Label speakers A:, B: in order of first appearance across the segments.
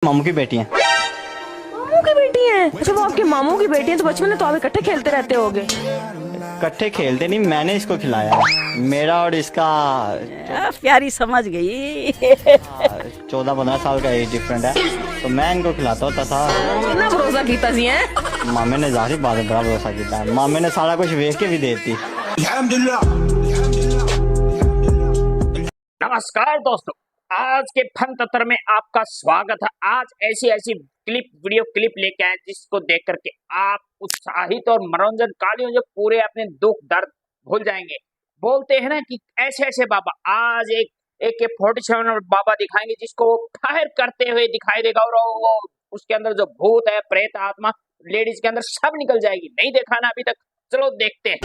A: मामू की बेटी हैं।
B: मामू की बेटी है? अच्छा, वो आपके मामू की बेटी है, तो बचपन में तो आप इकट्ठे खेलते रहते होगे।
A: इकट्ठे खेलते नहीं, मैंने इसको खिलाया। मेरा और इसका
C: प्यारी समझ गई।
A: 14-15 साल का एज डिफरेंट है, तो मैं इनको खिलाता होता था।
B: कितना भरोसा कीता सी है?
A: मामे ने जाहिर बात है बड़ा भरोसा किया है। मामे ने सारा कुछ वेच के भी देती।
D: नमस्कार दोस्तों, आज के फन तंत्र में आपका स्वागत है। आज ऐसी वीडियो क्लिप लेके आए जिसको देख करके आप उत्साहित और मनोरंजन काली हो, जो पूरे अपने दुख दर्द भूल जाएंगे। बोलते हैं ना कि ऐसे ऐसे बाबा, आज एक AK-47 बाबा दिखाएंगे जिसको वो फायर करते हुए दिखाई देगा, और वो उसके अंदर जो भूत है, प्रेत आत्मा, लेडीज के अंदर सब निकल जाएगी। नहीं देखा ना अभी तक? चलो देखते हैं।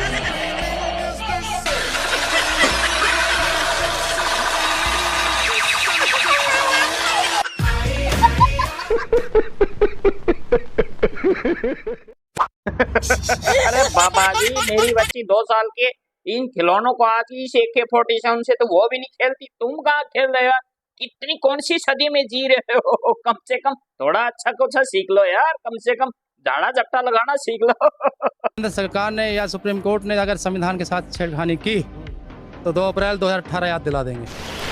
D: अरे बाबा जी, मेरी बच्ची 2 साल के, इन खिलौनों को आज ही AK-47 से तो वो भी नहीं खेलती, तुम कहाँ खेल रहे हो? कितनी कौन सी सदी में जी रहे हो? कम से कम थोड़ा अच्छा कुछ सीख लो यार, कम से कम झाड़ा झपटा लगाना सीख लो।
E: केंद्र सरकार ने या सुप्रीम कोर्ट ने अगर संविधान के साथ छेड़खानी की तो 2 अप्रैल 2018 याद दिला देंगे।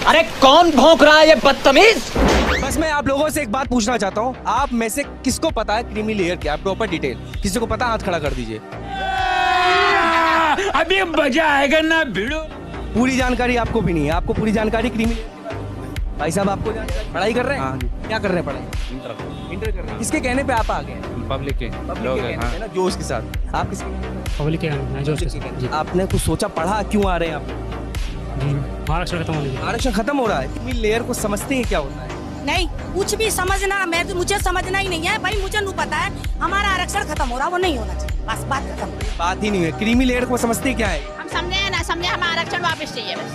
F: अरे कौन भौंक रहा है ये बदतमीज?
G: बस मैं आप लोगों से एक बात पूछना चाहता हूँ, आप में से किसको पता है क्रीमी लेयर क्या है? प्रॉपर डिटेल किसी को पता? हाथ खड़ा कर दीजिए।
F: अभी मजा आएगा ना भिड़ो।
G: पूरी जानकारी आपको भी नहीं है, आपको पूरी जानकारी क्रीमी लेयर भाई साहब आपको पढ़ाई कर रहे हैं? क्या कर रहे हैं? पढ़ाई इंटर कर रहे हैं। किसके कहने पे आप आ गए?
E: पब्लिक के
G: लोग हैं ना, जोश के साथ। आप किसके?
E: पब्लिक के जोश के साथ।
G: आपने कुछ सोचा, पढ़ा क्यों आ रहे हैं आप?
E: आरक्षण खत्म हो
G: आरक्षण खत्म हो रहा है। क्रीमी लेयर को समझते हैं क्या होता है?
C: नहीं, कुछ भी समझना, मुझे समझना ही नहीं है भाई। मुझे नहीं पता है, हमारा आरक्षण खत्म हो रहा, वो नहीं होना चाहिए, बस बात खत्म।
G: बात ही नहीं है। क्रीमी लेयर को समझते क्या है?
C: हम समझे ना समझे, हमारा आरक्षण वापस चाहिए बस।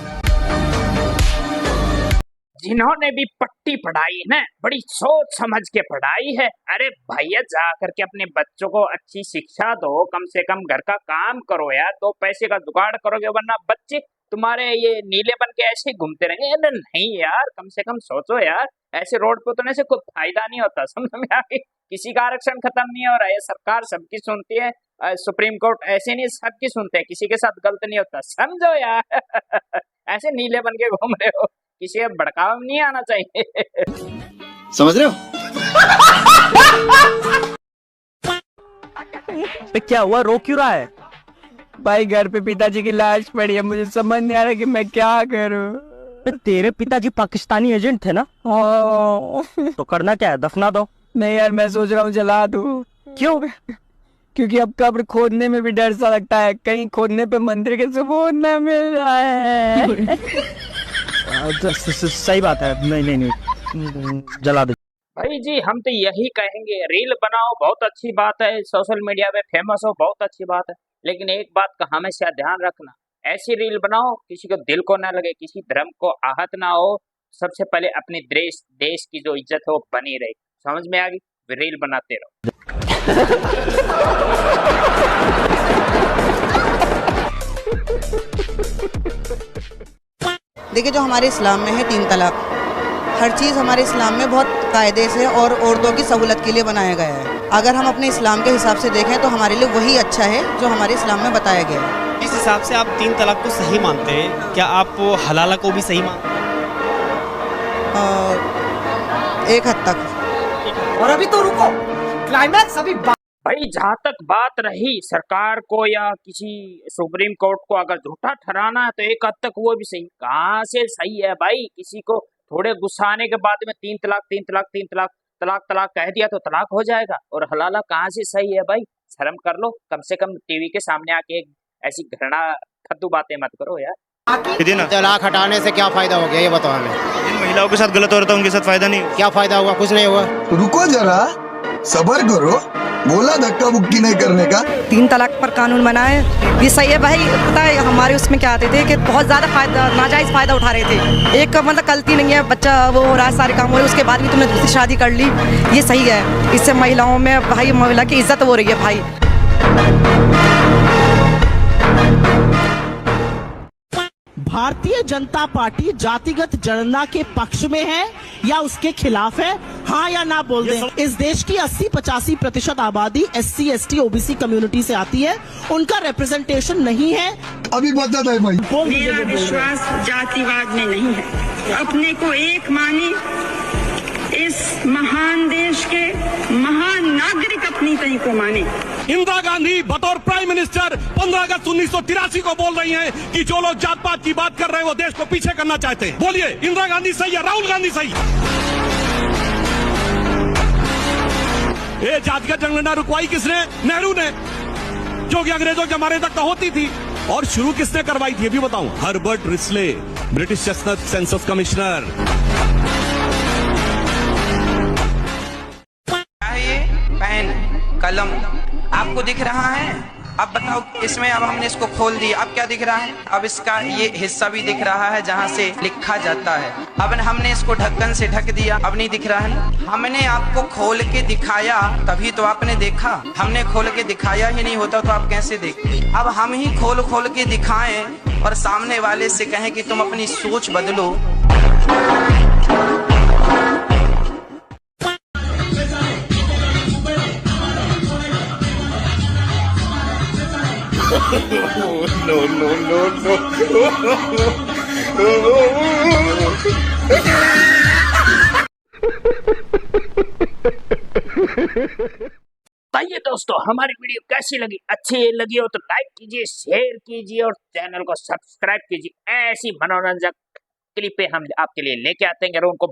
D: जिन्होंने भी पट्टी पढ़ाई है ना, बड़ी सोच समझ के पढ़ाई है। अरे भैया, जा करके अपने बच्चों को अच्छी शिक्षा दो, कम से कम घर का काम करो यार, 2 पैसे का जुगाड़ करोगे, वरना बच्चे तुम्हारे ये नीले बन के ऐसे घूमते रहेंगे। अरे नहीं यार, कम से कम सोचो यार, ऐसे रोड पे उतरने से कोई फायदा नहीं होता। समझ में आ गई? किसी का आरक्षण खत्म नहीं हो रहा है, सरकार सबकी सुनती है, सुप्रीम कोर्ट ऐसे नहीं सबकी सुनते हैं, किसी के साथ गलत नहीं होता, समझो यार। ऐसे नीले बन के घूम रहे हो, किसी का भड़काव नहीं आना चाहिए।
H: समझ रहे हो?
F: क्या हुआ, रो क्यों रहा है?
I: भाई घर पे पिताजी की लाश पड़ी है, मुझे समझ नहीं आ रहा कि मैं क्या करूं।
F: तेरे पिताजी पाकिस्तानी एजेंट थे ना? तो करना क्या है, दफना दो।
I: नहीं यार, मैं सोच रहा हूँ जला दूं।
F: क्यों?
I: क्योंकि अब कब्र खोदने में भी डर सा लगता है, कहीं खोदने पे मंदिर के सुकून न मिल रहा है।
F: सही बात है। नहीं, जला दो।
D: भाई जी, हम तो यही कहेंगे, रील बनाओ, बहुत अच्छी बात है, सोशल मीडिया पे फेमस हो, बहुत अच्छी बात है, लेकिन एक बात का हमेशा ध्यान रखना, ऐसी रील बनाओ किसी को दिल को ना लगे, किसी धर्म को आहत ना हो। सबसे पहले अपने देश की जो इज्जत है वो बनी रहे। समझ में आ गई? रील बनाते रहो।
J: देखिए, जो हमारे इस्लाम में है 3 तलाक, हर चीज़ हमारे इस्लाम में बहुत कायदे से और औरतों की सहूलत के लिए बनाया गया है। अगर हम अपने इस्लाम के हिसाब से देखें तो हमारे लिए वही अच्छा है जो हमारे इस्लाम में बताया गया है।
K: इस हिसाब से आप 3 तलाक को सही मानते हैं क्या? आप हलाला को भी सही मानते हैं?
J: एक हद तक।
F: और अभी तो रुको, क्लाइमैक्स अभी।
D: भाई, जहाँ तक बात रही सरकार को या किसी सुप्रीम कोर्ट को अगर झूठा ठहराना है तो एक हद तक वो भी सही। कहाँ से सही है भाई? किसी को थोड़े गुस्सा आने के बाद में 3 तलाक कह दिया तो तलाक हो जाएगा, और हलाला कहाँ से सही है भाई? शर्म कर लो, कम से कम टीवी के सामने आके ऐसी घृणा फद्दू बातें मत करो यार।
H: तलाक हटाने से क्या फायदा हो गया, ये बताओ हमें।
K: जिन महिलाओं के साथ गलत हो रहा था उनके साथ फायदा नहीं।
H: क्या फायदा हुआ? कुछ नहीं हुआ।
L: रुको जरा, सबर करो, बोला धक्का मुक्की नहीं करने का।
J: 3 तलाक पर कानून बनाए, ये सही है भाई। पता है हमारे उसमें क्या आते थे कि बहुत ज़्यादा फायदा, नाजायज़ फायदा उठा रहे थे। एक मतलब गलती नहीं है, बच्चा वो हो रहा है, सारे काम हो रहे हैं, उसके बाद भी तुमने दूसरी शादी कर ली, ये सही है। इससे महिलाओं में भाई, महिला की इज्जत हो रही है भाई।
M: भारतीय जनता पार्टी जातिगत जनगणना के पक्ष में है या उसके खिलाफ है? हाँ या ना बोल दें। इस देश की 80-85% आबादी SC, ST, OBC कम्युनिटी से आती है, उनका रिप्रेजेंटेशन नहीं है।
L: अभी बता है भाई।
N: मेरा विश्वास जातिवाद में नहीं है। अपने को एक माने इस महान देश के महान नागरिक अपनी तरी को माने।
O: इंदिरा गांधी बतौर प्राइम मिनिस्टर 15 अगस्त 1983 को बोल रही हैं कि जो लोग जात पात की बात कर रहे हैं वो देश को पीछे करना चाहते हैं। बोलिए, इंदिरा गांधी सही या राहुल गांधी सही? ये जातिगत जनगणना रुकवाई किसने? नेहरू ने, जो कि अंग्रेजों के जमाने तक तो होती थी। और शुरू किसने करवाई थी अभी बताऊं? Herbert Risley, British census commissioner.
P: Pen, कलम आपको दिख रहा है? अब बताओ, इसमें अब हमने इसको खोल दिया, अब क्या दिख रहा है? अब इसका ये हिस्सा भी दिख रहा है जहाँ से लिखा जाता है। अब हमने इसको ढक्कन से ढक दिया, अब नहीं दिख रहा है ना। हमने आपको खोल के दिखाया तभी तो आपने देखा। हमने खोल के दिखाया ही नहीं होता तो आप कैसे देखते? अब हम ही खोल के दिखाएं और सामने वाले से कहें कि तुम अपनी सोच बदलो।
L: no, no, no, no.
D: आइए दोस्तों, हमारी वीडियो कैसी लगी? अच्छी लगी हो तो लाइक कीजिए, शेयर कीजिए और चैनल को सब्सक्राइब कीजिए। ऐसी मनोरंजक क्लिपें हम आपके लिए लेके आते हैं। अगर उनको